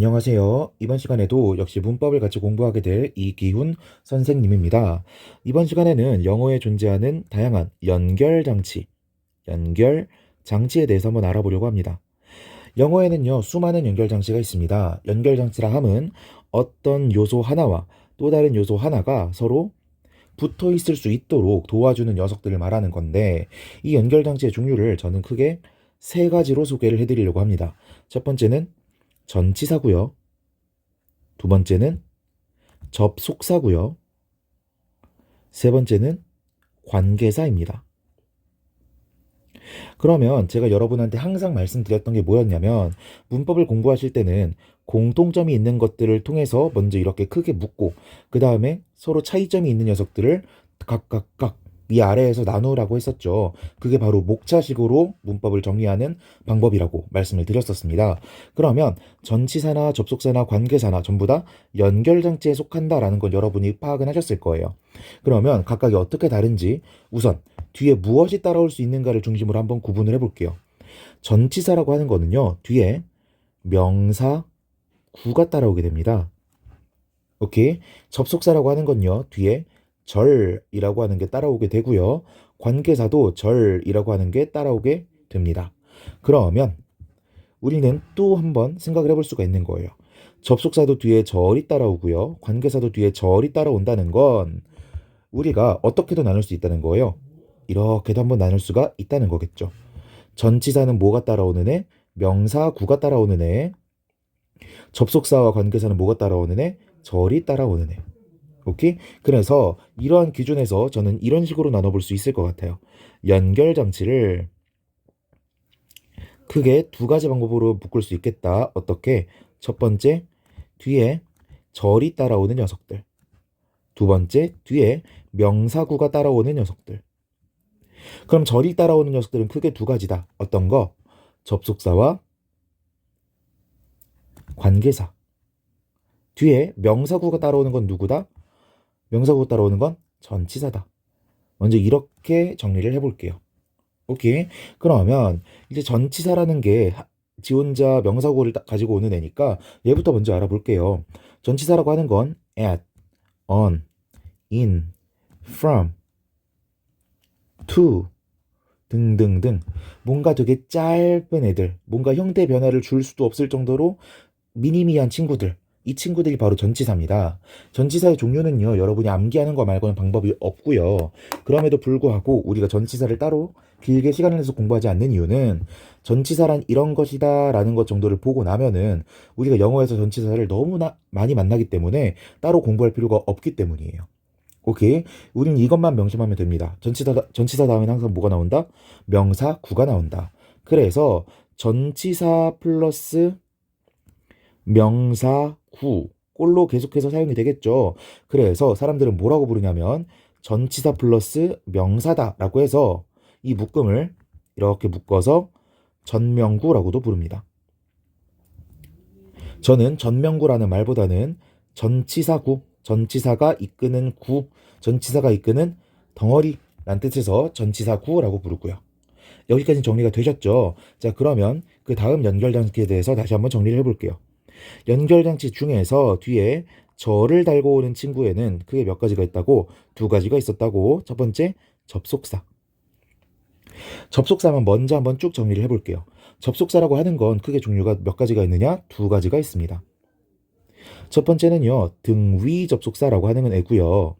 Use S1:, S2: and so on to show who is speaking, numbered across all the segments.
S1: 안녕하세요. 이번 시간에도 역시 문법을 같이 공부하게 될 이기훈 선생님입니다. 이번 시간에는 영어에 존재하는 다양한 연결 장치에 대해서 한번 알아보려고 합니다. 영어에는요, 수많은 연결 장치가 있습니다. 연결 장치라 함은 어떤 요소 하나와 또 다른 요소 하나가 서로 붙어 있을 수 있도록 도와주는 녀석들을 말하는 건데, 이 연결 장치의 종류를 저는 크게 세 가지로 소개를 해드리려고 합니다. 첫 번째는 전치사고요. 두 번째는 접속사고요. 세 번째는 관계사입니다. 그러면 제가 여러분한테 항상 말씀드렸던 게 뭐였냐면, 문법을 공부하실 때는 공통점이 있는 것들을 통해서 먼저 이렇게 크게 묶고 그 다음에 서로 차이점이 있는 녀석들을 각각각 이 아래에서 나누라고 했었죠. 그게 바로 목차식으로 문법을 정리하는 방법이라고 말씀을 드렸었습니다. 그러면 전치사나 접속사나 관계사나 전부 다 연결장치에 속한다라는 건 여러분이 파악은 하셨을 거예요. 그러면 각각이 어떻게 다른지 우선 뒤에 무엇이 따라올 수 있는가를 중심으로 한번 구분을 해볼게요. 전치사라고 하는 거는요, 뒤에 명사, 구가 따라오게 됩니다. 오케이. 접속사라고 하는 건요, 뒤에 절이라고 하는 게 따라오게 되고요. 관계사도 절이라고 하는 게 따라오게 됩니다. 그러면 우리는 또 한번 생각을 해볼 수가 있는 거예요. 접속사도 뒤에 절이 따라오고요. 관계사도 뒤에 절이 따라온다는 건 우리가 어떻게도 나눌 수 있다는 거예요. 이렇게도 한번 나눌 수가 있다는 거겠죠. 전치사는 뭐가 따라오는 애? 명사, 구가 따라오는 애. 접속사와 관계사는 뭐가 따라오는 애? 절이 따라오는 애. 오케이? 그래서 이러한 기준에서 저는 이런 식으로 나눠볼 수 있을 것 같아요. 연결 장치를 크게 두 가지 방법으로 묶을 수 있겠다. 어떻게? 첫 번째, 뒤에 절이 따라오는 녀석들. 두 번째, 뒤에 명사구가 따라오는 녀석들. 그럼 절이 따라오는 녀석들은 크게 두 가지다. 어떤 거? 접속사와 관계사. 뒤에 명사구가 따라오는 건 누구다? 명사구가 따라오는 건 전치사다. 먼저 이렇게 정리를 해볼게요. 오케이. 그러면 이제 전치사라는 게 지 혼자 명사구를 가지고 오는 애니까 얘부터 먼저 알아볼게요. 전치사라고 하는 건 at, on, in, from, to 등등등 뭔가 되게 짧은 애들, 뭔가 형태 변화를 줄 수도 없을 정도로 미니미한 친구들, 이 친구들이 바로 전치사입니다. 전치사의 종류는요, 여러분이 암기하는 거 말고는 방법이 없고요. 그럼에도 불구하고 우리가 전치사를 따로 길게 시간을 내서 공부하지 않는 이유는 전치사란 이런 것이다 라는 것 정도를 보고 나면은 우리가 영어에서 전치사를 너무나 많이 만나기 때문에 따로 공부할 필요가 없기 때문이에요. 오케이. 우린 이것만 명심하면 됩니다. 전치사 다음에 항상 뭐가 나온다? 명사, 구가 나온다. 그래서 전치사 플러스 명사, 구, 꼴로 계속해서 사용이 되겠죠. 그래서 사람들은 뭐라고 부르냐면 전치사 플러스 명사다라고 해서 이 묶음을 이렇게 묶어서 전명구라고도 부릅니다. 저는 전명구라는 말보다는 전치사구, 전치사가 이끄는 구, 전치사가 이끄는 덩어리란 뜻에서 전치사구라고 부르고요. 여기까지 정리가 되셨죠? 자, 그러면 그 다음 연결장치에 대해서 다시 한번 정리를 해볼게요. 연결장치 중에서 뒤에 절을 달고 오는 친구에는 크게 몇 가지가 있다고? 두 가지가 있었다고. 첫 번째, 접속사. 접속사만 먼저 한번 쭉 정리를 해볼게요. 접속사라고 하는 건 크게 종류가 몇 가지가 있느냐? 두 가지가 있습니다. 첫 번째는요, 등위 접속사라고 하는 애고요.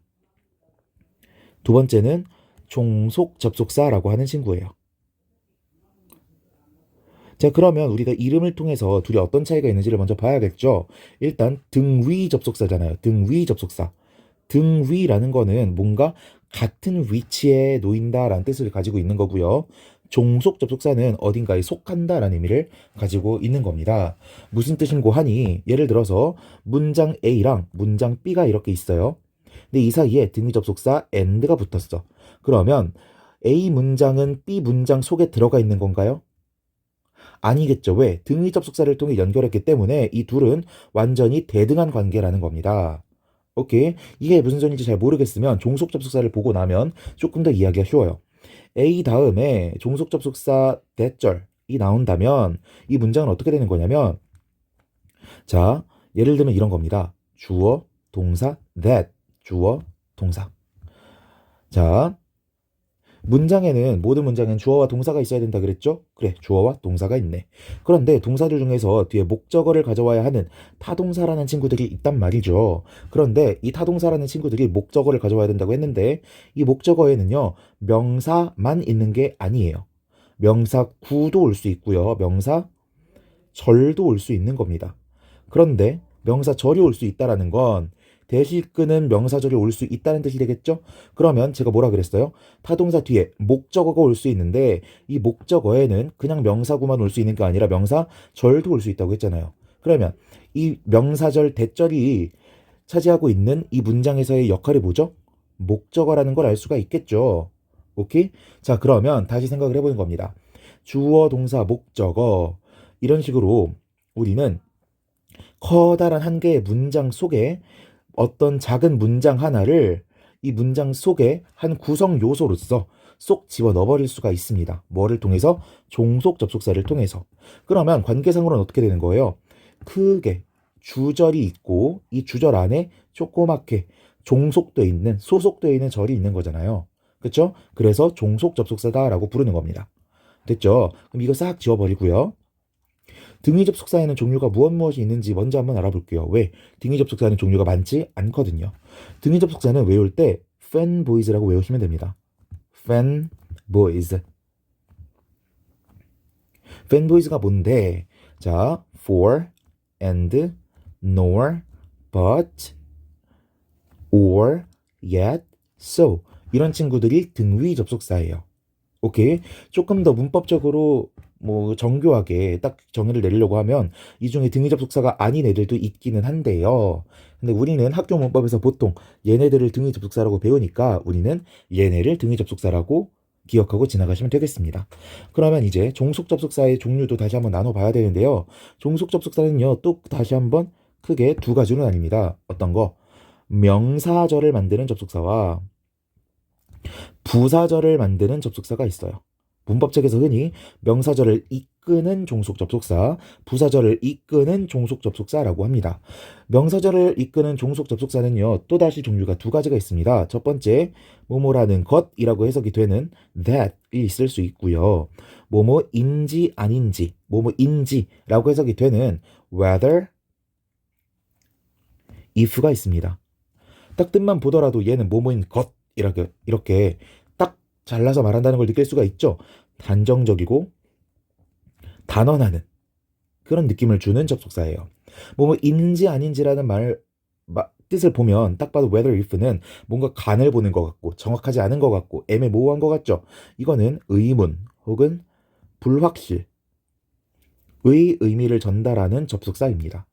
S1: 두 번째는 종속 접속사라고 하는 친구예요. 자, 그러면 우리가 이름을 통해서 둘이 어떤 차이가 있는지를 먼저 봐야겠죠. 일단 등위 접속사잖아요. 등위 접속사. 등위라는 거는 뭔가 같은 위치에 놓인다라는 뜻을 가지고 있는 거고요. 종속 접속사는 어딘가에 속한다라는 의미를 가지고 있는 겁니다. 무슨 뜻인고 하니 예를 들어서 문장 A랑 문장 B가 이렇게 있어요. 근데 이 사이에 등위 접속사 and가 붙었어. 그러면 A 문장은 B 문장 속에 들어가 있는 건가요? 아니겠죠. 왜? 등위 접속사를 통해 연결했기 때문에 이 둘은 완전히 대등한 관계라는 겁니다. 오케이. 이게 무슨 소리인지 잘 모르겠으면 종속 접속사를 보고 나면 조금 더 이해하기가 쉬워요. A 다음에 종속 접속사 대절이 나온다면 이 문장은 어떻게 되는 거냐면 자, 예를 들면 이런 겁니다. 주어, 동사, that. 주어, 동사. 자, 문장에는 모든 문장엔 주어와 동사가 있어야 된다 그랬죠? 그래, 주어와 동사가 있네. 그런데 동사들 중에서 뒤에 목적어를 가져와야 하는 타동사라는 친구들이 있단 말이죠. 그런데 이 타동사라는 친구들이 목적어를 가져와야 된다고 했는데 이 목적어에는요, 명사만 있는 게 아니에요. 명사 구도 올 수 있고요. 명사 절도 올 수 있는 겁니다. 그런데 명사절이 올 수 있다라는 건 대실근은 명사절이 올 수 있다는 뜻이 되겠죠? 그러면 제가 뭐라 그랬어요? 타동사 뒤에 목적어가 올 수 있는데 이 목적어에는 그냥 명사구만 올 수 있는 게 아니라 명사절도 올 수 있다고 했잖아요. 그러면 이 명사절 대절이 차지하고 있는 이 문장에서의 역할이 뭐죠? 목적어라는 걸 알 수가 있겠죠. 오케이? 자, 그러면 다시 생각을 해보는 겁니다. 주어, 동사, 목적어 이런 식으로 우리는 커다란 한 개의 문장 속에 어떤 작은 문장 하나를 이 문장 속에 한 구성 요소로서 쏙 집어 넣어버릴 수가 있습니다. 뭐를 통해서? 종속 접속사를 통해서. 그러면 관계상으로는 어떻게 되는 거예요? 크게 주절이 있고 이 주절 안에 조그맣게 종속되어 있는 소속되어 있는 절이 있는 거잖아요. 그렇죠? 그래서 종속 접속사다라고 부르는 겁니다. 됐죠? 그럼 이거 싹 지워버리고요. 등위 접속사에는 종류가 무엇이 있는지 먼저 한번 알아볼게요. 왜? 등위 접속사는 종류가 많지 않거든요. 등위 접속사는 외울 때 fanboys라고 외우시면 됩니다. fanboys. fanboys가 뭔데? 자, for, and, nor, but, or, yet, so 이런 친구들이 등위 접속사예요. 오케이. 조금 더 문법적으로 뭐 정교하게 딱 정의를 내리려고 하면 이 중에 등위 접속사가 아닌 애들도 있기는 한데요. 근데 우리는 학교 문법에서 보통 얘네들을 등위 접속사라고 배우니까 우리는 얘네를 등위 접속사라고 기억하고 지나가시면 되겠습니다. 그러면 이제 종속 접속사의 종류도 다시 한번 나눠봐야 되는데요. 종속 접속사는요, 또 다시 한번 크게 두 가지로 나뉩니다. 어떤 거? 명사절을 만드는 접속사와 부사절을 만드는 접속사가 있어요. 문법책에서 흔히 명사절을 이끄는 종속 접속사, 부사절을 이끄는 종속 접속사라고 합니다. 명사절을 이끄는 종속 접속사는요, 또다시 종류가 두 가지가 있습니다. 첫 번째, 뭐뭐라는 것이라고 해석이 되는 that이 있을 수 있고요. 뭐뭐인지 아닌지, 뭐뭐인지라고 해석이 되는 whether, if가 있습니다. 딱 뜻만 보더라도 얘는 뭐뭐인 것 이렇게 딱 잘라서 말한다는 걸 느낄 수가 있죠. 단정적이고 단언하는 그런 느낌을 주는 접속사예요. 뭐뭐인지 아닌지라는 뜻을 보면 딱 봐도 whether if는 뭔가 간을 보는 것 같고 정확하지 않은 것 같고 애매모호한 것 같죠. 이거는 의문 혹은 불확실의 의미를 전달하는 접속사입니다.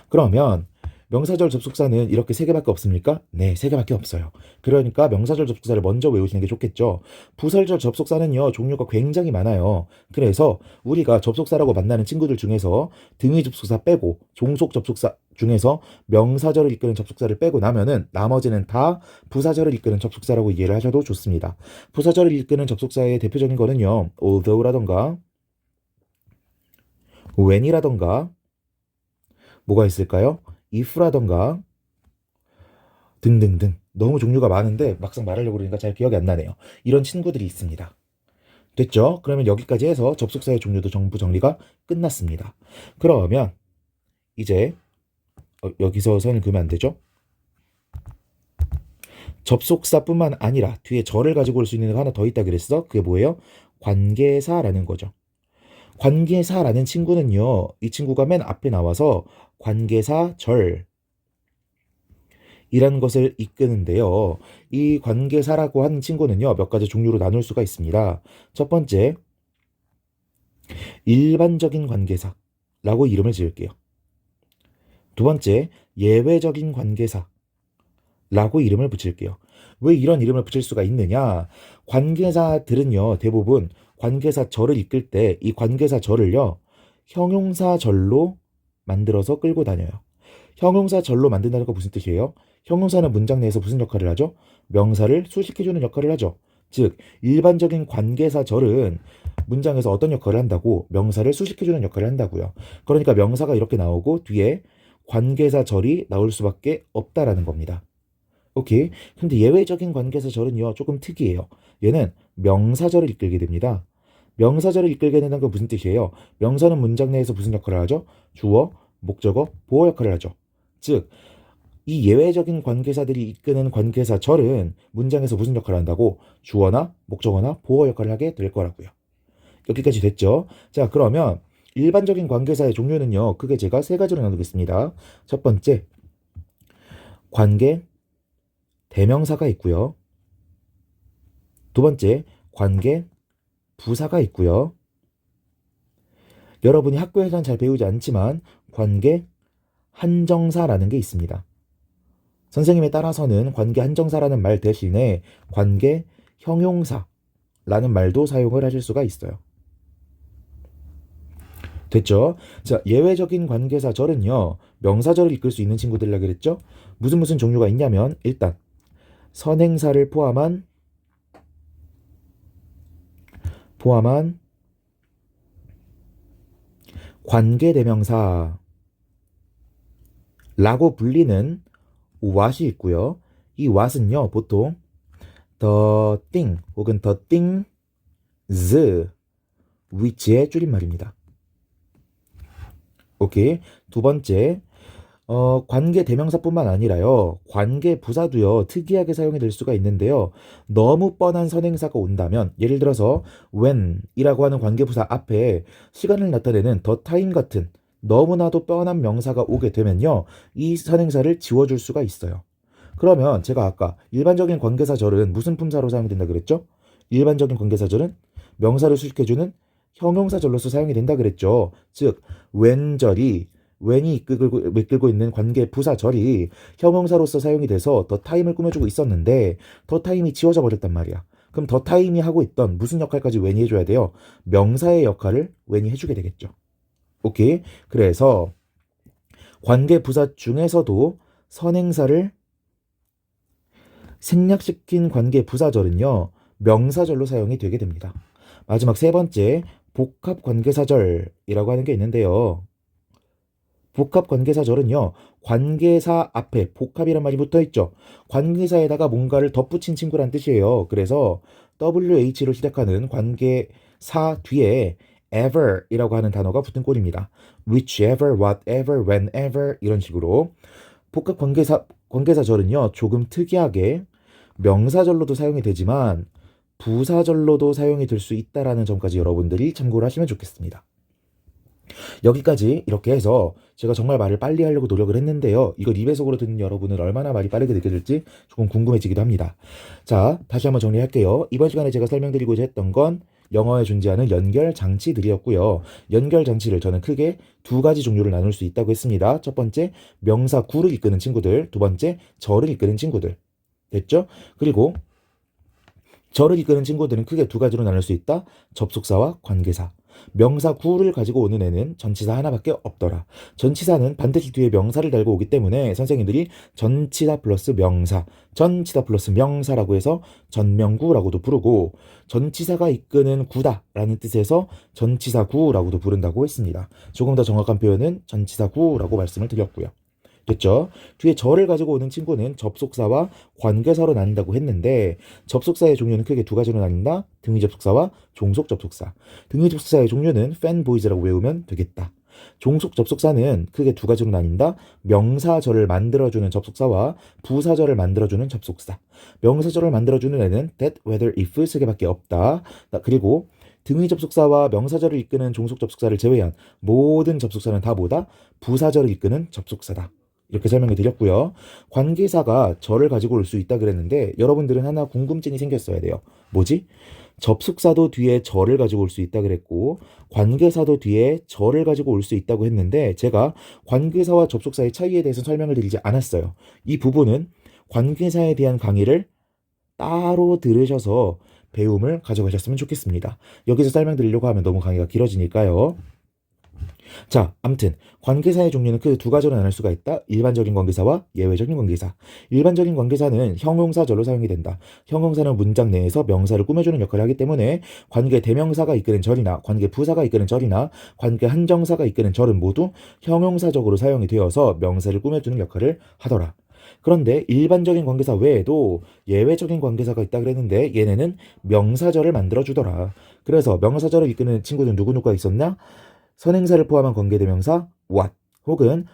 S1: 그러면 명사절 접속사는 이렇게 세 개밖에 없습니까? 네, 세 개밖에 없어요. 그러니까 명사절 접속사를 먼저 외우시는 게 좋겠죠. 부사절 접속사는요, 종류가 굉장히 많아요. 그래서 우리가 접속사라고 만나는 친구들 중에서 등위 접속사 빼고 종속 접속사 중에서 명사절을 이끄는 접속사를 빼고 나면은 나머지는 다 부사절을 이끄는 접속사라고 이해를 하셔도 좋습니다. 부사절을 이끄는 접속사의 대표적인 거는요, although라던가 when이라던가 뭐가 있을까요? if라던가 등등등 너무 종류가 많은데 막상 말하려고 그러니까 잘 기억이 안 나네요. 이런 친구들이 있습니다. 됐죠? 그러면 여기까지 해서 접속사의 종류도 전부 정리가 끝났습니다. 그러면 이제 여기서 선을 그으면 안 되죠? 접속사뿐만 아니라 뒤에 절을 가지고 올 수 있는 거 하나 더 있다 그랬어? 그게 뭐예요? 관계사라는 거죠. 관계사라는 친구는요, 이 친구가 맨 앞에 나와서 관계사절 이라는 것을 이끄는데요. 이 관계사라고 하는 친구는요, 몇 가지 종류로 나눌 수가 있습니다. 첫 번째, 일반적인 관계사라고 이름을 지을게요. 두 번째, 예외적인 관계사라고 이름을 붙일게요. 왜 이런 이름을 붙일 수가 있느냐? 관계사들은요, 대부분 관계사절을 이끌 때 이 관계사절을요, 형용사절로 만들어서 끌고 다녀요. 형용사절로 만든다는 거 무슨 뜻이에요? 형용사는 문장 내에서 무슨 역할을 하죠? 명사를 수식해주는 역할을 하죠. 즉, 일반적인 관계사절은 문장에서 어떤 역할을 한다고? 명사를 수식해주는 역할을 한다고요. 그러니까 명사가 이렇게 나오고 뒤에 관계사절이 나올 수밖에 없다라는 겁니다. 오케이. 근데 예외적인 관계사절은요, 조금 특이해요. 얘는 명사절을 이끌게 됩니다. 명사절을 이끌게 된다는 건 무슨 뜻이에요? 명사는 문장 내에서 무슨 역할을 하죠? 주어, 목적어, 보어 역할을 하죠. 즉, 이 예외적인 관계사들이 이끄는 관계사절은 문장에서 무슨 역할을 한다고? 주어나 목적어나 보어 역할을 하게 될 거라고요. 여기까지 됐죠? 자, 그러면 일반적인 관계사의 종류는요, 크게 제가 세 가지로 나누겠습니다. 첫 번째, 관계 대명사가 있고요. 두 번째, 관계 부사가 있고요. 여러분이 학교에서는 잘 배우지 않지만 관계 한정사라는 게 있습니다. 선생님에 따라서는 관계 한정사라는 말 대신에 관계 형용사라는 말도 사용을 하실 수가 있어요. 됐죠? 자, 예외적인 관계사절은요, 명사절을 이끌 수 있는 친구들이라 그랬죠? 무슨 종류가 있냐면, 일단 선행사를 포함한 관계대명사라고 불리는 what이 있고요. 이 what은요, 보통 the thing 혹은 the things which의 줄임말입니다. 오케이. 두 번째, 관계 대명사뿐만 아니라요, 관계 부사도요, 특이하게 사용이 될 수가 있는데요. 너무 뻔한 선행사가 온다면, 예를 들어서 when이라고 하는 관계 부사 앞에 시간을 나타내는 the time 같은 너무나도 뻔한 명사가 오게 되면요, 이 선행사를 지워줄 수가 있어요. 그러면 제가 아까 일반적인 관계사절은 무슨 품사로 사용된다 그랬죠? 일반적인 관계사절은 명사를 수식해주는 형용사절로서 사용이 된다 그랬죠. 즉, when이 이끌고 있는 관계 부사절이 형용사로서 사용이 돼서 더 타임을 꾸며주고 있었는데 더 타임이 지워져 버렸단 말이야. 그럼 더 타임이 하고 있던 무슨 역할까지 when이 해줘야 돼요? 명사의 역할을 when이 해주게 되겠죠. 오케이. 그래서 관계 부사 중에서도 선행사를 생략시킨 관계 부사절은요, 명사절로 사용이 되게 됩니다. 마지막 세 번째, 복합관계사절이라고 하는 게 있는데요. 복합관계사절은요, 관계사 앞에 복합이란 말이 붙어있죠. 관계사에다가 뭔가를 덧붙인 친구란 뜻이에요. 그래서 WH로 시작하는 관계사 뒤에 ever이라고 하는 단어가 붙은 꼴입니다. whichever, whatever, whenever 이런 식으로. 관계사절은요, 조금 특이하게 명사절로도 사용이 되지만 부사절로도 사용이 될 수 있다라는 점까지 여러분들이 참고를 하시면 좋겠습니다. 여기까지 이렇게 해서 제가 정말 말을 빨리 하려고 노력을 했는데요. 이걸 2배속으로 듣는 여러분은 얼마나 말이 빠르게 느껴질지 조금 궁금해지기도 합니다. 자, 다시 한번 정리할게요. 이번 시간에 제가 설명드리고자 했던 건 영어에 존재하는 연결 장치들이었고요. 연결 장치를 저는 크게 두 가지 종류를 나눌 수 있다고 했습니다. 첫 번째, 명사 구를 이끄는 친구들. 두 번째, 절을 이끄는 친구들. 됐죠? 그리고 절을 이끄는 친구들은 크게 두 가지로 나눌 수 있다. 접속사와 관계사. 명사 구를 가지고 오는 애는 전치사 하나밖에 없더라. 전치사는 반드시 뒤에 명사를 달고 오기 때문에 선생님들이 전치사 플러스 명사, 전치사 플러스 명사라고 해서 전명구라고도 부르고, 전치사가 이끄는 구다라는 뜻에서 전치사 구라고도 부른다고 했습니다. 조금 더 정확한 표현은 전치사 구라고 말씀을 드렸고요. 됐죠? 뒤에 절을 가지고 오는 친구는 접속사와 관계사로 나뉜다고 했는데, 접속사의 종류는 크게 두 가지로 나뉜다. 등위 접속사와 종속 접속사. 등위 접속사의 종류는 fanboys라고 외우면 되겠다. 종속 접속사는 크게 두 가지로 나뉜다. 명사절을 만들어주는 접속사와 부사절을 만들어주는 접속사. 명사절을 만들어주는 애는 that, whether, if 세 개밖에 없다. 그리고 등위 접속사와 명사절을 이끄는 종속 접속사를 제외한 모든 접속사는 다 뭐다? 부사절을 이끄는 접속사다. 이렇게 설명해 드렸고요. 관계사가 절을 가지고 올 수 있다 그랬는데 여러분들은 하나 궁금증이 생겼어야 돼요. 뭐지? 접속사도 뒤에 절을 가지고 올 수 있다 그랬고 관계사도 뒤에 절을 가지고 올 수 있다고 했는데 제가 관계사와 접속사의 차이에 대해서 설명을 드리지 않았어요. 이 부분은 관계사에 대한 강의를 따로 들으셔서 배움을 가져가셨으면 좋겠습니다. 여기서 설명드리려고 하면 너무 강의가 길어지니까요. 자, 암튼 관계사의 종류는 그 두 가지로 나눌 수가 있다. 일반적인 관계사와 예외적인 관계사. 일반적인 관계사는 형용사절로 사용이 된다. 형용사는 문장 내에서 명사를 꾸며주는 역할을 하기 때문에 관계 대명사가 이끄는 절이나 관계 부사가 이끄는 절이나 관계 한정사가 이끄는 절은 모두 형용사적으로 사용이 되어서 명사를 꾸며주는 역할을 하더라. 그런데 일반적인 관계사 외에도 예외적인 관계사가 있다 그랬는데 얘네는 명사절을 만들어주더라. 그래서 명사절을 이끄는 친구들 누구누가 있었냐? 선행사를 포함한 관계대명사 what 혹은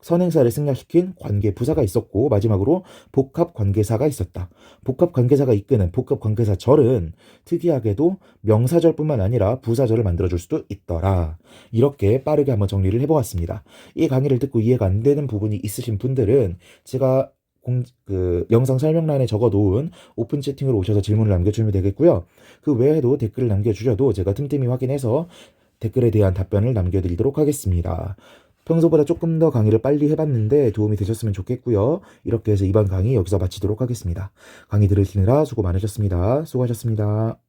S1: 선행사를 생략시킨 관계부사가 있었고 마지막으로 복합관계사가 있었다. 복합관계사가 이끄는 복합관계사절은 특이하게도 명사절뿐만 아니라 부사절을 만들어줄 수도 있더라. 이렇게 빠르게 한번 정리를 해보았습니다. 이 강의를 듣고 이해가 안 되는 부분이 있으신 분들은 제가 영상 설명란에 적어놓은 오픈 채팅으로 오셔서 질문을 남겨주시면 되겠고요. 그 외에도 댓글을 남겨주셔도 제가 틈틈이 확인해서 댓글에 대한 답변을 남겨드리도록 하겠습니다. 평소보다 조금 더 강의를 빨리 해봤는데 도움이 되셨으면 좋겠고요. 이렇게 해서 이번 강의 여기서 마치도록 하겠습니다. 강의 들으시느라 수고 많으셨습니다. 수고하셨습니다.